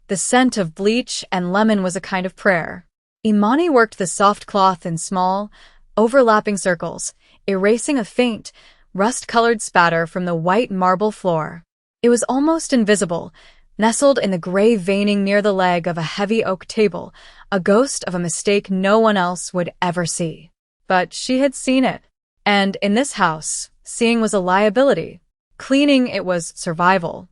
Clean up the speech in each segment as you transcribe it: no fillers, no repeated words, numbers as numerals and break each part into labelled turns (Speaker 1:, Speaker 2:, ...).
Speaker 1: The scent of bleach and lemon was a kind of prayer. Imani worked the soft cloth in small, overlapping circles, erasing a faint, rust-colored spatter from the white marble floor. It was almost invisible, nestled in the gray veining near the leg of a heavy oak table, a ghost of a mistake no one else would ever see. But she had seen it. And in this house, seeing was a liability. Cleaning it was survival.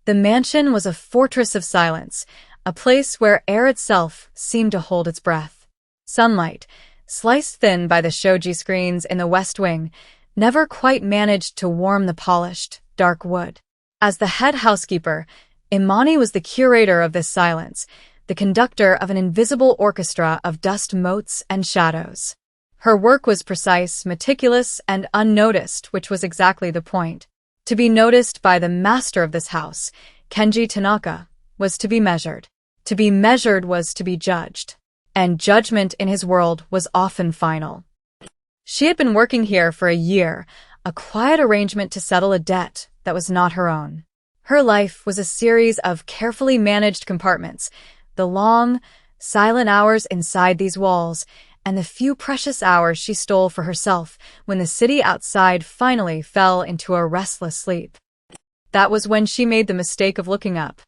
Speaker 1: The mansion was a fortress of silence, a place where air itself seemed to hold its breath. Sunlight, sliced thin by the shoji screens in the west wing, never quite managed to warm the polished, dark wood. As the head housekeeper, Imani was the curator of this silence, the conductor of an invisible orchestra of dust motes and shadows. Her work was precise, meticulous, and unnoticed, which was exactly the point. To be noticed by the master of this house, Kenji Tanaka, was to be measured. To be measured was to be judged. And judgment in his world was often final. She had been working here for a year, a quiet arrangement to settle a debt that was not her own. Her life was a series of carefully managed compartments, the long, silent hours inside these walls, and the few precious hours she stole for herself when the city outside finally fell into a restless sleep. That was when she made the mistake of looking up.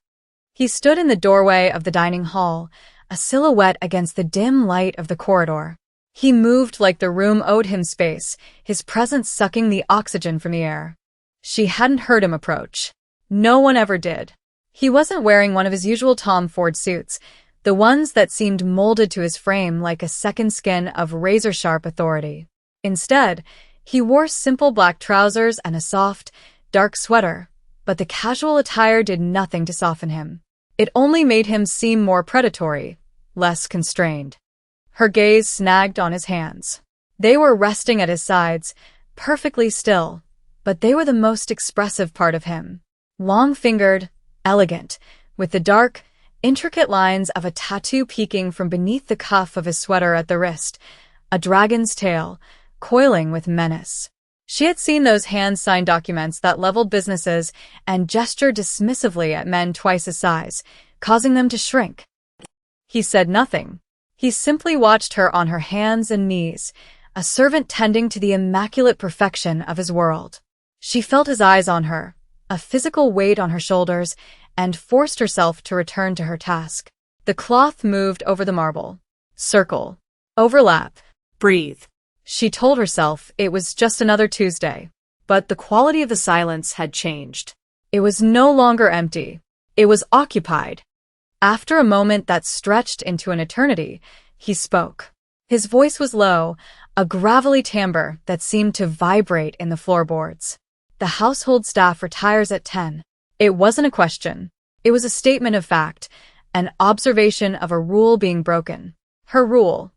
Speaker 1: He stood in the doorway of the dining hall, a silhouette against the dim light of the corridor. He moved like the room owed him space, his presence sucking the oxygen from the air. She hadn't heard him approach. No one ever did. He wasn't wearing one of his usual Tom Ford suits, the ones that seemed molded to his frame like a second skin of razor-sharp authority. Instead, he wore simple black trousers and a soft, dark sweater, but the casual attire did nothing to soften him. It only made him seem more predatory, less constrained. Her gaze snagged on his hands. They were resting at his sides, perfectly still, but they were the most expressive part of him. Long-fingered, elegant, with the dark, intricate lines of a tattoo peeking from beneath the cuff of his sweater at the wrist, a dragon's tail, coiling with menace. She had seen those hand-signed documents that leveled businesses and gestured dismissively at men twice his size, causing them to shrink. He said nothing. He simply watched her on her hands and knees, a servant tending to the immaculate perfection of his world. She felt his eyes on her, a physical weight on her shoulders, and forced herself to return to her task. The cloth moved over the marble. Circle. Overlap. Breathe. She told herself it was just another Tuesday. But the quality of the silence had changed. It was no longer empty. It was occupied. After a moment that stretched into an eternity, he spoke. His voice was low, a gravelly timbre that seemed to vibrate in the floorboards. The household staff retires at 10. It wasn't a question. It was a statement of fact, an observation of a rule being broken. Her rule.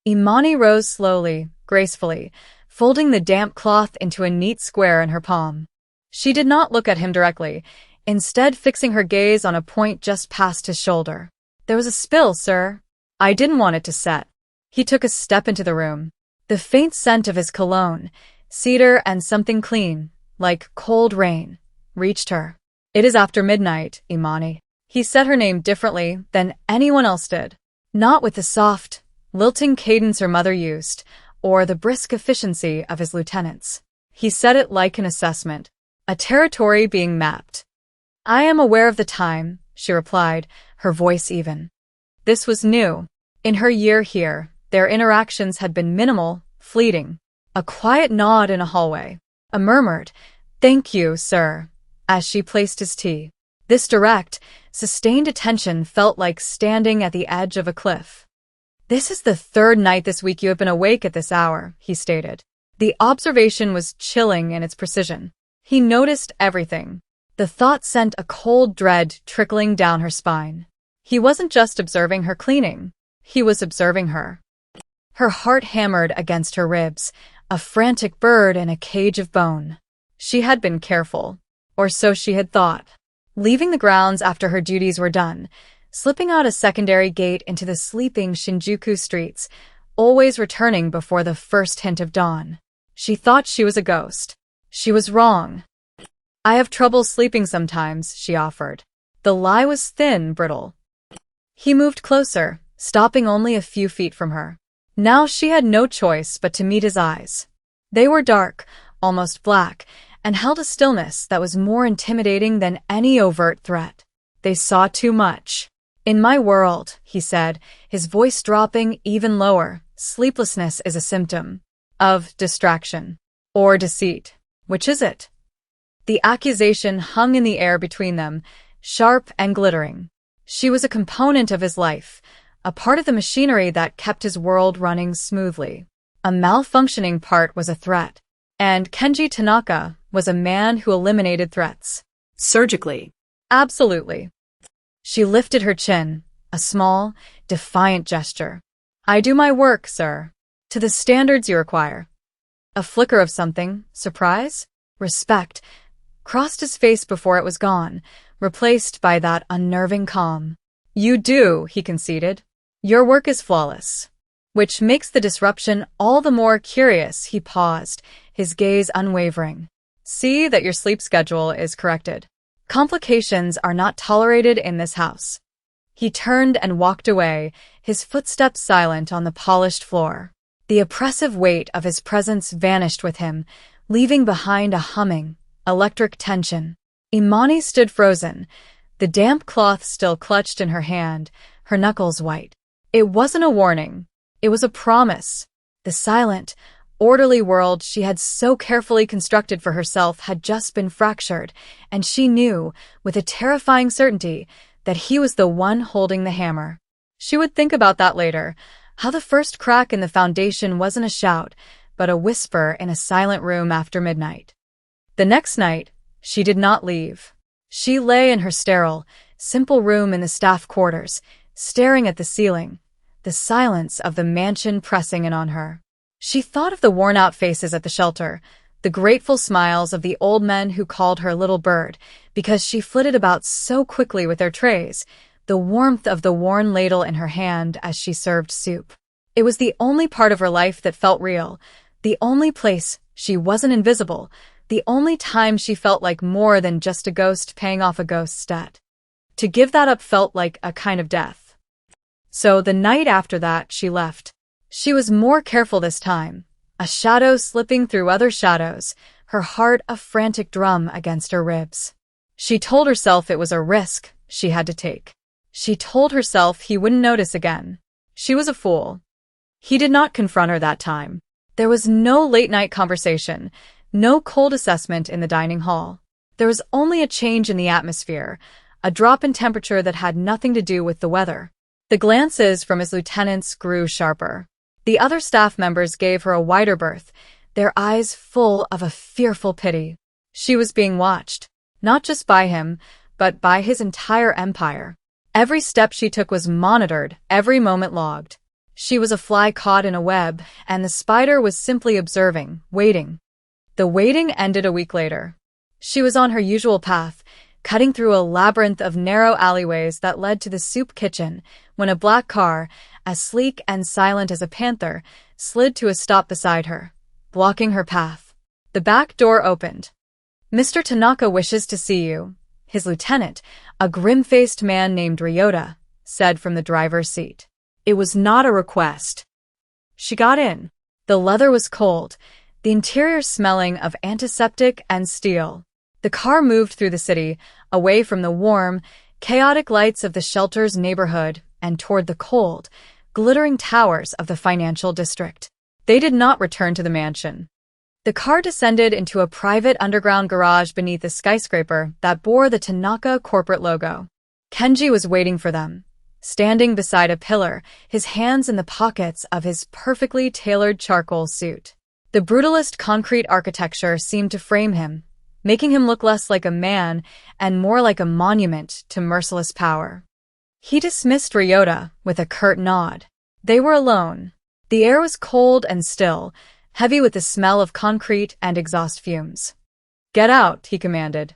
Speaker 1: Imani rose slowly, gracefully, folding the damp cloth into a neat square in her palm. She did not look at him directly, instead fixing her gaze on a point just past his shoulder. There was a spill, sir. I didn't want it to set. He took a step into the room. The faint scent of his cologne, cedar and something clean, like cold rain, reached her. It is after midnight, Imani. He said her name differently than anyone else did. Not with the soft, lilting cadence her mother used, or the brisk efficiency of his lieutenants. He said it like an assessment, a territory being mapped. I am aware of the time, she replied, her voice even. This was new. In her year here, their interactions had been minimal, fleeting. A quiet nod in a hallway. A murmured, "Thank you, sir," as she placed his tea. This direct, sustained attention felt like standing at the edge of a cliff. This is the third night this week you have been awake at this hour, he stated. The observation was chilling in its precision. He noticed everything. The thought sent a cold dread trickling down her spine. He wasn't just observing her cleaning. He was observing her. Her heart hammered against her ribs, a frantic bird in a cage of bone. She had been careful, or so she had thought. Leaving the grounds after her duties were done, slipping out a secondary gate into the sleeping Shinjuku streets, always returning before the first hint of dawn. She thought she was a ghost. She was wrong. I have trouble sleeping sometimes, she offered. The lie was thin, brittle. He moved closer, stopping only a few feet from her. Now she had no choice but to meet his eyes. They were dark, almost black, and held a stillness that was more intimidating than any overt threat. They saw too much. "In my world," he said, his voice dropping even lower, "sleeplessness is a symptom of distraction or deceit. Which is it?" The accusation hung in the air between them, sharp and glittering. She was a component of his life, a part of the machinery that kept his world running smoothly. A malfunctioning part was a threat, and Kenji Tanaka was a man who eliminated threats. Surgically. Absolutely. She lifted her chin, a small, defiant gesture. "I do my work, sir. To the standards you require." A flicker of something, surprise, respect, crossed his face before it was gone, replaced by that unnerving calm. "You do," he conceded. "Your work is flawless." Which makes the disruption all the more curious. He paused, his gaze unwavering. "See that your sleep schedule is corrected. Complications are not tolerated in this house." He turned and walked away, his footsteps silent on the polished floor. The oppressive weight of his presence vanished with him, leaving behind a humming, electric tension. Imani stood frozen, the damp cloth still clutched in her hand, her knuckles white. It wasn't a warning. It was a promise. The silent, orderly world she had so carefully constructed for herself had just been fractured, and she knew, with a terrifying certainty, that he was the one holding the hammer. She would think about that later, how the first crack in the foundation wasn't a shout, but a whisper in a silent room after midnight. The next night, she did not leave. She lay in her sterile, simple room in the staff quarters, staring at the ceiling, the silence of the mansion pressing in on her. She thought of the worn-out faces at the shelter, the grateful smiles of the old men who called her little bird because she flitted about so quickly with their trays, the warmth of the worn ladle in her hand as she served soup. It was the only part of her life that felt real, the only place she wasn't invisible, the only time she felt like more than just a ghost paying off a ghost's debt. To give that up felt like a kind of death. So the night after that, she left. She was more careful this time, a shadow slipping through other shadows, her heart a frantic drum against her ribs. She told herself it was a risk she had to take. She told herself he wouldn't notice again. She was a fool. He did not confront her that time. There was no late-night conversation, no cold assessment in the dining hall. There was only a change in the atmosphere, a drop in temperature that had nothing to do with the weather. The glances from his lieutenants grew sharper. The other staff members gave her a wider berth, their eyes full of a fearful pity. She was being watched, not just by him, but by his entire empire. Every step she took was monitored, every moment logged. She was a fly caught in a web, and the spider was simply observing, waiting. The waiting ended a week later. She was on her usual path, cutting through a labyrinth of narrow alleyways that led to the soup kitchen, when a black car, as sleek and silent as a panther, slid to a stop beside her, blocking her path. The back door opened. "Mr. Tanaka wishes to see you," his lieutenant, a grim-faced man named Ryota, said from the driver's seat. It was not a request. She got in. The leather was cold, the interior smelling of antiseptic and steel. The car moved through the city, away from the warm, chaotic lights of the shelter's neighborhood and toward the cold, glittering towers of the financial district. They did not return to the mansion. The car descended into a private underground garage beneath a skyscraper that bore the Tanaka corporate logo. Kenji was waiting for them, standing beside a pillar, his hands in the pockets of his perfectly tailored charcoal suit. The brutalist concrete architecture seemed to frame him, making him look less like a man and more like a monument to merciless power. He dismissed Ryota with a curt nod. They were alone. The air was cold and still, heavy with the smell of concrete and exhaust fumes. "Get out," he commanded.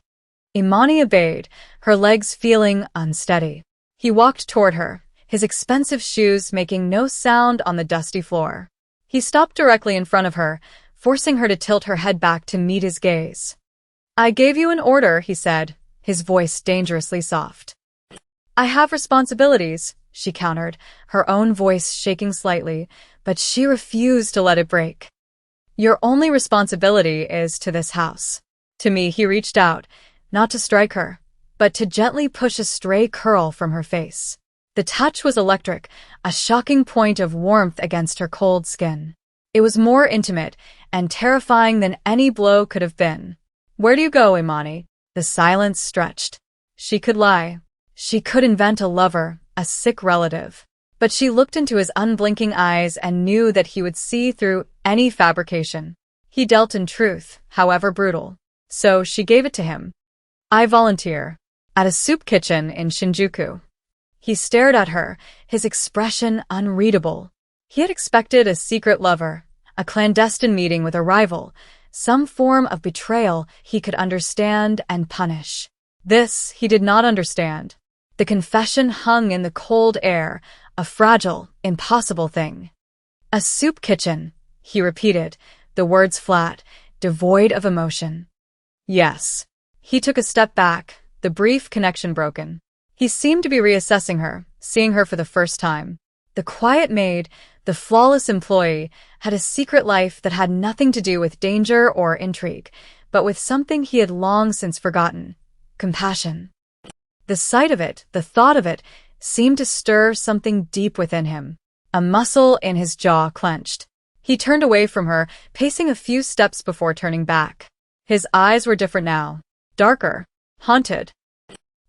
Speaker 1: Imani obeyed, her legs feeling unsteady. He walked toward her, his expensive shoes making no sound on the dusty floor. He stopped directly in front of her, forcing her to tilt her head back to meet his gaze. "I gave you an order," he said, his voice dangerously soft. I have responsibilities, she countered, her own voice shaking slightly, but she refused to let it break. Your only responsibility is to this house. To me, he reached out, not to strike her, but to gently push a stray curl from her face. The touch was electric, a shocking point of warmth against her cold skin. It was more intimate and terrifying than any blow could have been. Where do you go, Imani? The silence stretched. She could lie. She could invent a lover, a sick relative. But she looked into his unblinking eyes and knew that he would see through any fabrication. He dealt in truth, however brutal. So she gave it to him. I volunteer. At a soup kitchen in Shinjuku. He stared at her, his expression unreadable. He had expected a secret lover, a clandestine meeting with a rival, some form of betrayal he could understand and punish. This he did not understand. The confession hung in the cold air, a fragile, impossible thing. A soup kitchen, he repeated, the words flat, devoid of emotion. Yes. He took a step back, the brief connection broken. He seemed to be reassessing her, seeing her for the first time. The quiet maid, the flawless employee, had a secret life that had nothing to do with danger or intrigue, but with something he had long since forgotten: compassion. The sight of it, the thought of it, seemed to stir something deep within him. A muscle in his jaw clenched. He turned away from her, pacing a few steps before turning back. His eyes were different now. Darker. Haunted.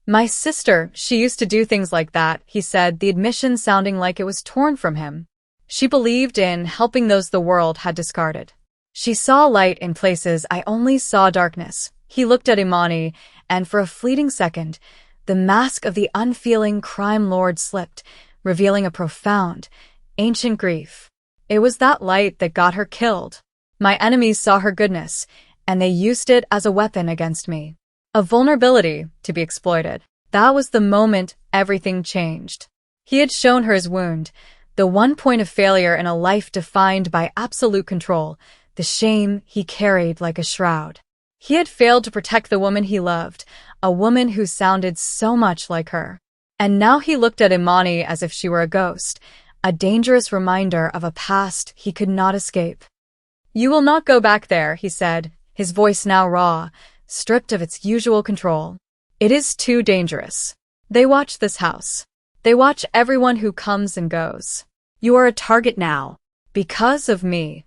Speaker 1: My sister, she used to do things like that, he said, the admission sounding like it was torn from him. She believed in helping those the world had discarded. She saw light in places I only saw darkness. He looked at Imani, and for a fleeting second, the mask of the unfeeling crime lord slipped, revealing a profound, ancient grief. It was that light that got her killed. My enemies saw her goodness, and they used it as a weapon against me. A vulnerability to be exploited. That was the moment everything changed. He had shown her his wound, the one point of failure in a life defined by absolute control, the shame he carried like a shroud. He had failed to protect the woman he loved, a woman who sounded so much like her. And now he looked at Imani as if she were a ghost, a dangerous reminder of a past he could not escape. You will not go back there, he said, his voice now raw, stripped of its usual control. It is too dangerous. They watch this house. They watch everyone who comes and goes. You are a target now. Because of me.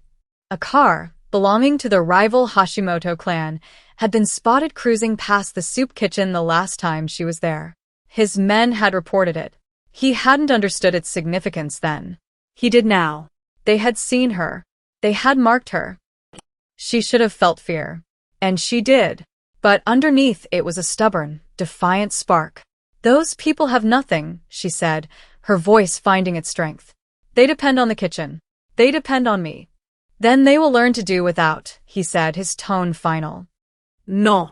Speaker 1: A car, belonging to the rival Hashimoto clan, had been spotted cruising past the soup kitchen the last time she was there. His men had reported it. He hadn't understood its significance then. He did now. They had seen her. They had marked her. She should have felt fear. And she did. But underneath it was a stubborn, defiant spark. Those people have nothing, she said, her voice finding its strength. They depend on the kitchen. They depend on me. Then they will learn to do without, he said, his tone final. No.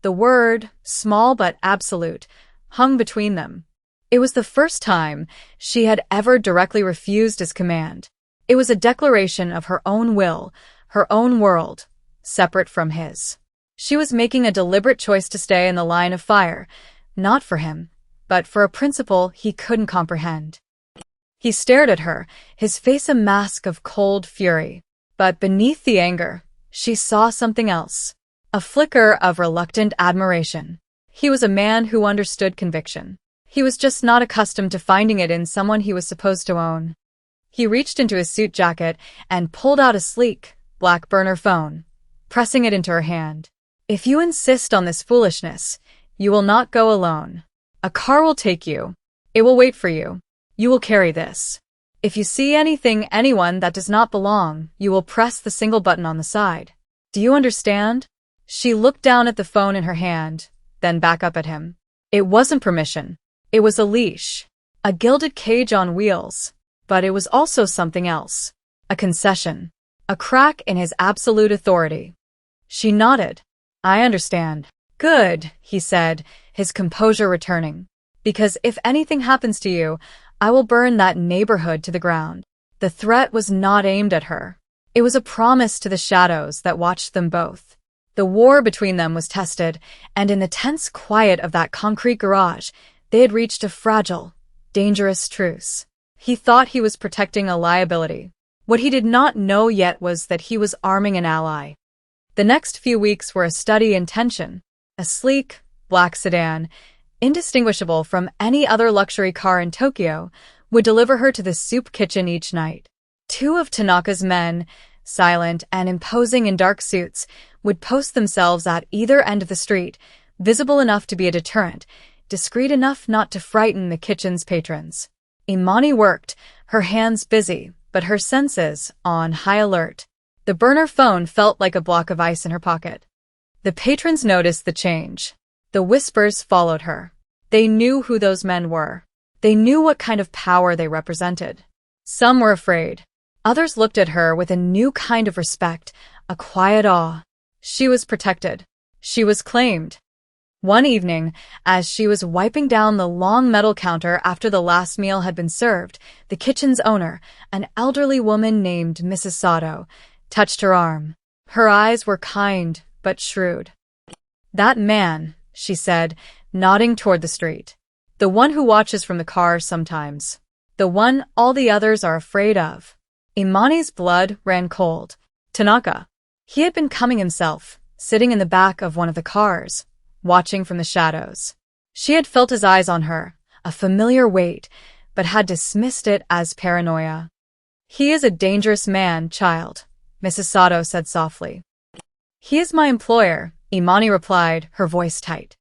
Speaker 1: The word, small but absolute, hung between them. It was the first time she had ever directly refused his command. It was a declaration of her own will, her own world, separate from his. She was making a deliberate choice to stay in the line of fire, not for him, but for a principle he couldn't comprehend. He stared at her, his face a mask of cold fury. But beneath the anger, she saw something else. A flicker of reluctant admiration. He was a man who understood conviction. He was just not accustomed to finding it in someone he was supposed to own. He reached into his suit jacket and pulled out a sleek, black burner phone, pressing it into her hand. If you insist on this foolishness, you will not go alone. A car will take you. It will wait for you. You will carry this. If you see anyone that does not belong, you will press the single button on the side. Do you understand? She looked down at the phone in her hand, then back up at him. It wasn't permission. It was a leash. A gilded cage on wheels. But it was also something else. A concession. A crack in his absolute authority. She nodded. I understand. Good, he said, his composure returning. Because if anything happens to you, I will burn that neighborhood to the ground. The threat was not aimed at her. It was a promise to the shadows that watched them both. The war between them was tested, and in the tense quiet of that concrete garage, They had reached a fragile, dangerous truce. He thought he was protecting a liability. What he did not know yet was that he was arming an ally. The next few weeks were a study in tension. A sleek, black sedan, indistinguishable from any other luxury car in Tokyo, would deliver her to the soup kitchen each night. Two of Tanaka's men, silent and imposing in dark suits, would post themselves at either end of the street, visible enough to be a deterrent, discreet enough not to frighten the kitchen's patrons. Imani worked, her hands busy, but her senses on high alert. The burner phone felt like a block of ice in her pocket. The patrons noticed the change. The whispers followed her. They knew who those men were. They knew what kind of power they represented. Some were afraid. Others looked at her with a new kind of respect, a quiet awe. She was protected. She was claimed. One evening, as she was wiping down the long metal counter after the last meal had been served, the kitchen's owner, an elderly woman named Mrs. Sato, touched her arm. Her eyes were kind but shrewd. "That man," she said, nodding toward the street. "The one who watches from the car sometimes. The one all the others are afraid of." Imani's blood ran cold. Tanaka. He had been coming himself, sitting in the back of one of the cars, watching from the shadows. She had felt his eyes on her, a familiar weight, but had dismissed it as paranoia. "He is a dangerous man, child," Mrs. Sato said softly. "He is my employer," Imani replied, her voice tight.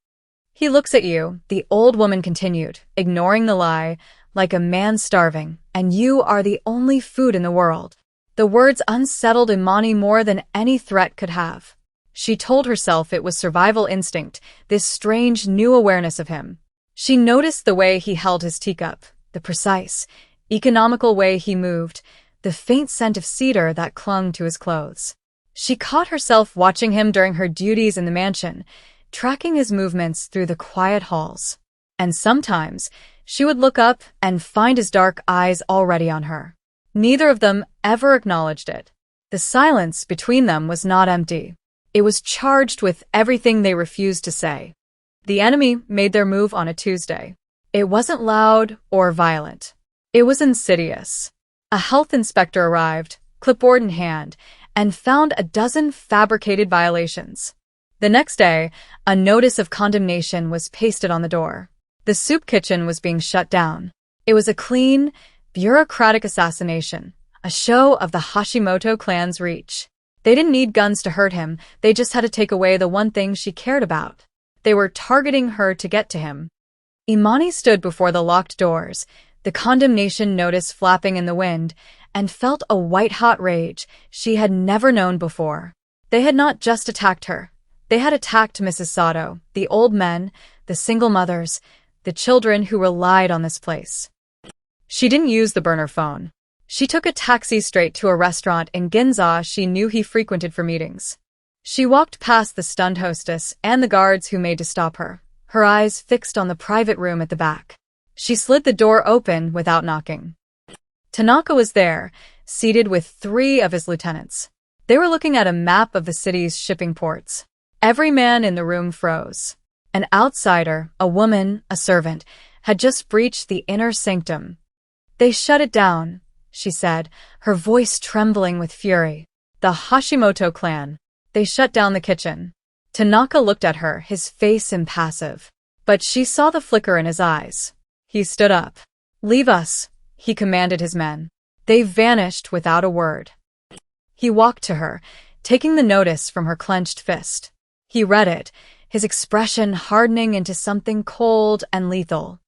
Speaker 1: "He looks at you," the old woman continued, ignoring the lie, "like a man starving, and you are the only food in the world." The words unsettled Imani more than any threat could have. She told herself it was survival instinct, this strange new awareness of him. She noticed the way he held his teacup, the precise, economical way he moved, the faint scent of cedar that clung to his clothes. She caught herself watching him during her duties in the mansion, tracking his movements through the quiet halls. And sometimes, she would look up and find his dark eyes already on her. Neither of them ever acknowledged it. The silence between them was not empty. It was charged with everything they refused to say. The enemy made their move on a Tuesday. It wasn't loud or violent. It was insidious. A health inspector arrived, clipboard in hand, and found a dozen fabricated violations. The next day, a notice of condemnation was pasted on the door. The soup kitchen was being shut down. It was a clean, bureaucratic assassination, a show of the Hashimoto clan's reach. They didn't need guns to hurt him, they just had to take away the one thing she cared about. They were targeting her to get to him. Imani stood before the locked doors, the condemnation notice flapping in the wind, and felt a white-hot rage she had never known before. They had not just attacked her. They had attacked Mrs. Sato, the old men, the single mothers, the children who relied on this place. She didn't use the burner phone. She took a taxi straight to a restaurant in Ginza she knew he frequented for meetings. She walked past the stunned hostess and the guards who made to stop her, her eyes fixed on the private room at the back. She slid the door open without knocking. Tanaka was there, seated with 3 of his lieutenants. They were looking at a map of the city's shipping ports. Every man in the room froze. An outsider, a woman, a servant, had just breached the inner sanctum. "They shut it down," she said, her voice trembling with fury. "The Hashimoto clan. They shut down the kitchen." Tanaka looked at her, his face impassive. But she saw the flicker in his eyes. He stood up. "Leave us," he commanded his men. They vanished without a word. He walked to her, taking the notice from her clenched fist. He read it, his expression hardening into something cold and lethal.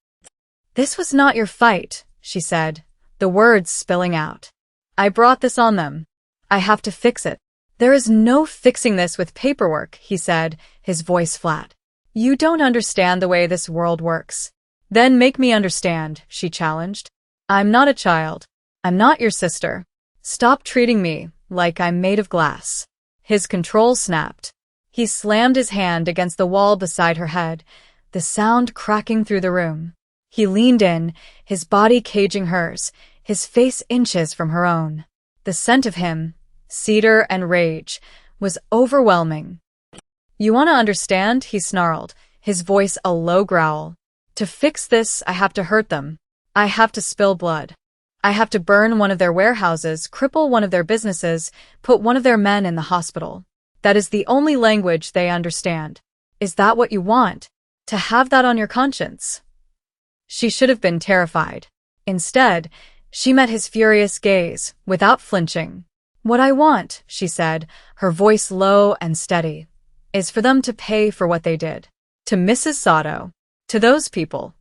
Speaker 1: "This was not your fight," she said, the words spilling out. "I brought this on them. I have to fix it." "There is no fixing this with paperwork," he said, his voice flat. "You don't understand the way this world works." "Then make me understand," she challenged. "I'm not a child. I'm not your sister. Stop treating me like I'm made of glass." His control snapped. He slammed his hand against the wall beside her head, the sound cracking through the room. He leaned in, his body caging hers, his face inches from her own. The scent of him, cedar and rage, was overwhelming. "You want to understand?" he snarled, his voice a low growl. To fix this, I have to hurt them. I have to spill blood. I have to burn one of their warehouses, cripple one of their businesses, put one of their men in the hospital. That is the only language they understand. Is that what you want? To have that on your conscience? She should have been terrified. Instead, she met his furious gaze, without flinching. What I want, she said, her voice low and steady, is for them to pay for what they did. To Mrs. Sato. To those people.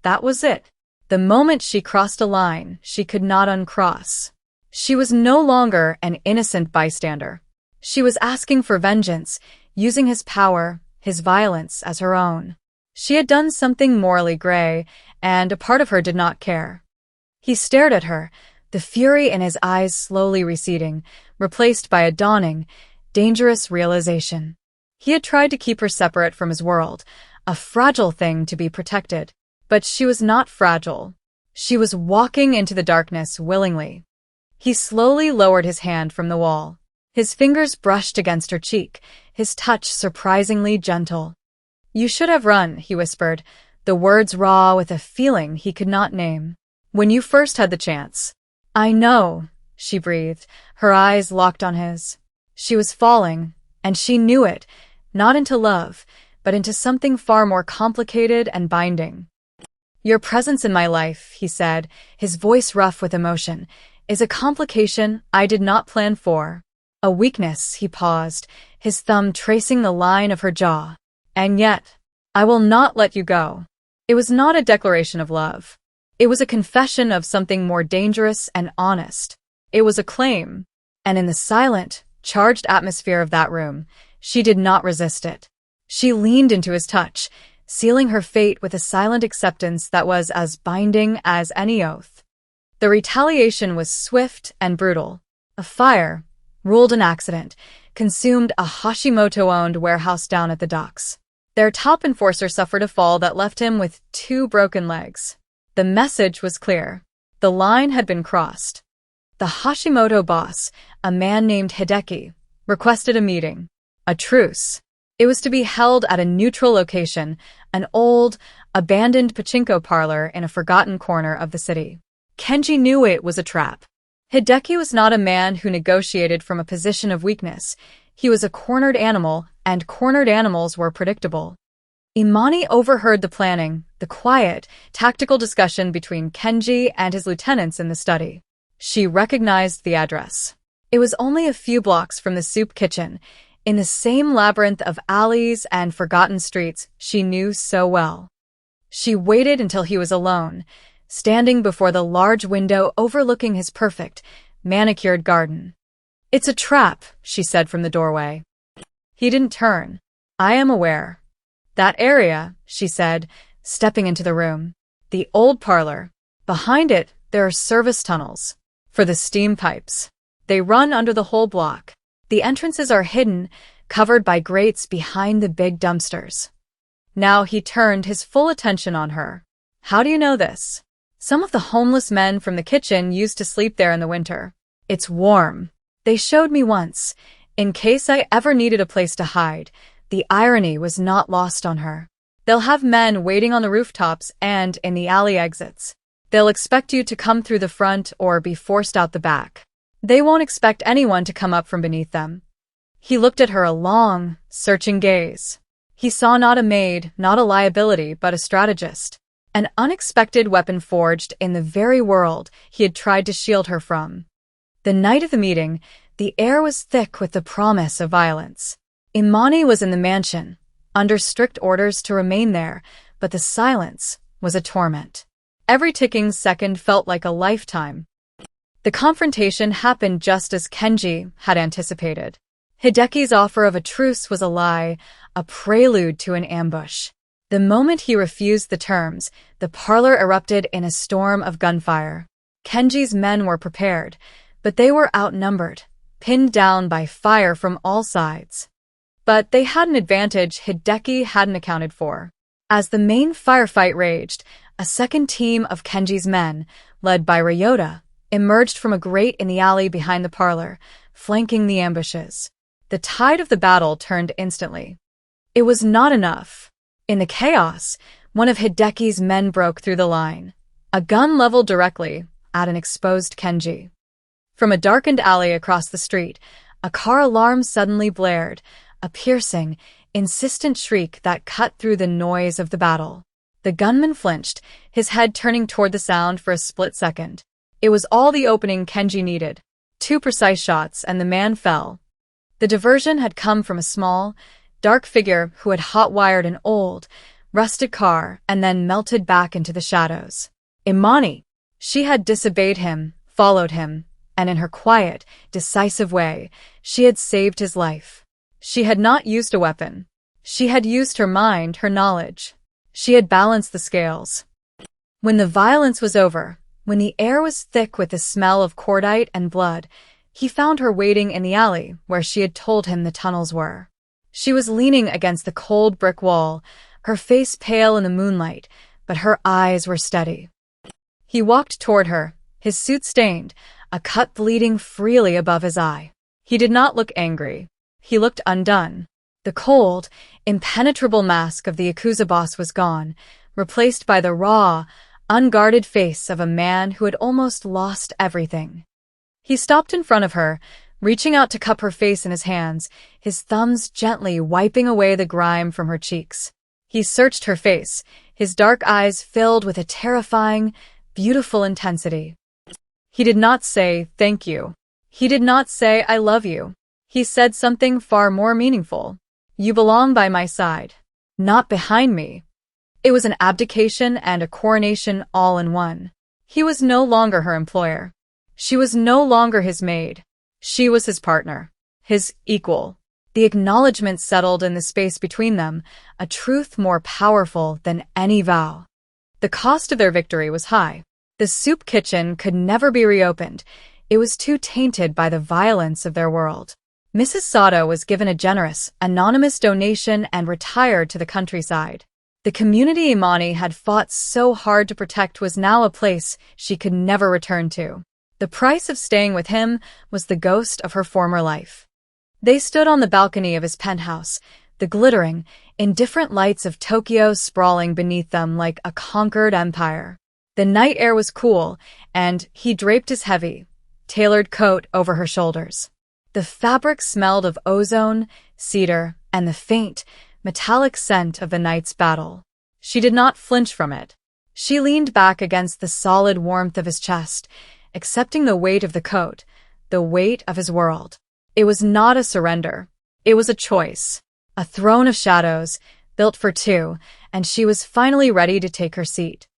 Speaker 1: That was it. The moment she crossed a line, she could not uncross. She was no longer an innocent bystander. She was asking for vengeance, using his power, his violence as her own. She had done something morally gray, and a part of her did not care. He stared at her, the fury in his eyes slowly receding, replaced by a dawning, dangerous realization. He had tried to keep her separate from his world, a fragile thing to be protected. But she was not fragile. She was walking into the darkness willingly. He slowly lowered his hand from the wall. His fingers brushed against her cheek, his touch surprisingly gentle. You should have run, he whispered, the words raw with a feeling he could not name. When you first had the chance. I know, she breathed, her eyes locked on his. She was falling, and she knew it, not into love, but into something far more complicated and binding. Your presence in my life, he said, his voice rough with emotion, is a complication I did not plan for. A weakness, he paused, his thumb tracing the line of her jaw. And yet, I will not let you go. It was not a declaration of love. It was a confession of something more dangerous and honest. It was a claim. And in the silent, charged atmosphere of that room, she did not resist it. She leaned into his touch, sealing her fate with a silent acceptance that was as binding as any oath. The retaliation was swift and brutal. A fire, ruled an accident, consumed a Hashimoto-owned warehouse down at the docks. Their top enforcer suffered a fall that left him with 2 broken legs. The message was clear. The line had been crossed. The Hashimoto boss, a man named Hideki, requested a meeting. A truce. It was to be held at a neutral location, an old, abandoned pachinko parlor in a forgotten corner of the city. Kenji knew it was a trap. Hideki was not a man who negotiated from a position of weakness. He was a cornered animal, and cornered animals were predictable. Imani overheard the planning, the quiet, tactical discussion between Kenji and his lieutenants in the study. She recognized the address. It was only a few blocks from the soup kitchen, in the same labyrinth of alleys and forgotten streets she knew so well. She waited until he was alone, standing before the large window overlooking his perfect, manicured garden. It's a trap, she said from the doorway. He didn't turn. I am aware. That area, she said, stepping into the room. The old parlor. Behind it, there are service tunnels. For the steam pipes. They run under the whole block. The entrances are hidden, covered by grates behind the big dumpsters. Now he turned his full attention on her. How do you know this? Some of the homeless men from the kitchen used to sleep there in the winter. It's warm. They showed me once, in case I ever needed a place to hide. The irony was not lost on her. They'll have men waiting on the rooftops and in the alley exits. They'll expect you to come through the front or be forced out the back. They won't expect anyone to come up from beneath them. He looked at her a long, searching gaze. He saw not a maid, not a liability, but a strategist. An unexpected weapon forged in the very world he had tried to shield her from. The night of the meeting, the air was thick with the promise of violence. Imani was in the mansion, under strict orders to remain there, but the silence was a torment. Every ticking second felt like a lifetime. The confrontation happened just as Kenji had anticipated. Hideki's offer of a truce was a lie, a prelude to an ambush. The moment he refused the terms, the parlor erupted in a storm of gunfire. Kenji's men were prepared, but they were outnumbered, pinned down by fire from all sides. But they had an advantage Hideki hadn't accounted for. As the main firefight raged, a second team of Kenji's men, led by Ryota, emerged from a grate in the alley behind the parlor, flanking the ambushes. The tide of the battle turned instantly. It was not enough. In the chaos, one of Hideki's men broke through the line, a gun leveled directly at an exposed Kenji. From a darkened alley across the street, a car alarm suddenly blared, a piercing, insistent shriek that cut through the noise of the battle. The gunman flinched, his head turning toward the sound for a split second. It was all the opening Kenji needed. 2 precise shots and the man fell. The diversion had come from a small, dark figure who had hot-wired an old, rusted car and then melted back into the shadows. Imani! She had disobeyed him, followed him, and in her quiet, decisive way, she had saved his life. She had not used a weapon. She had used her mind, her knowledge. She had balanced the scales. When the violence was over, when the air was thick with the smell of cordite and blood, he found her waiting in the alley where she had told him the tunnels were. She was leaning against the cold brick wall, her face pale in the moonlight, but her eyes were steady. He walked toward her, his suit stained, a cut bleeding freely above his eye. He did not look angry. He looked undone. The cold, impenetrable mask of the Yakuza boss was gone, replaced by the raw, unguarded face of a man who had almost lost everything. He stopped in front of her, reaching out to cup her face in his hands, his thumbs gently wiping away the grime from her cheeks. He searched her face, his dark eyes filled with a terrifying, beautiful intensity. He did not say, "Thank you." He did not say, "I love you." He said something far more meaningful. "You belong by my side, not behind me." It was an abdication and a coronation all in one. He was no longer her employer. She was no longer his maid. She was his partner, his equal. The acknowledgement settled in the space between them, a truth more powerful than any vow. The cost of their victory was high. The soup kitchen could never be reopened. It was too tainted by the violence of their world. Mrs. Sato was given a generous, anonymous donation and retired to the countryside. The community Imani had fought so hard to protect was now a place she could never return to. The price of staying with him was the ghost of her former life. They stood on the balcony of his penthouse, the glittering, indifferent lights of Tokyo sprawling beneath them like a conquered empire. The night air was cool, and he draped his heavy, tailored coat over her shoulders. The fabric smelled of ozone, cedar, and the faint, metallic scent of the night's battle. She did not flinch from it. She leaned back against the solid warmth of his chest, accepting the weight of the coat, the weight of his world. It was not a surrender. It was a choice. A throne of shadows, built for two, and she was finally ready to take her seat.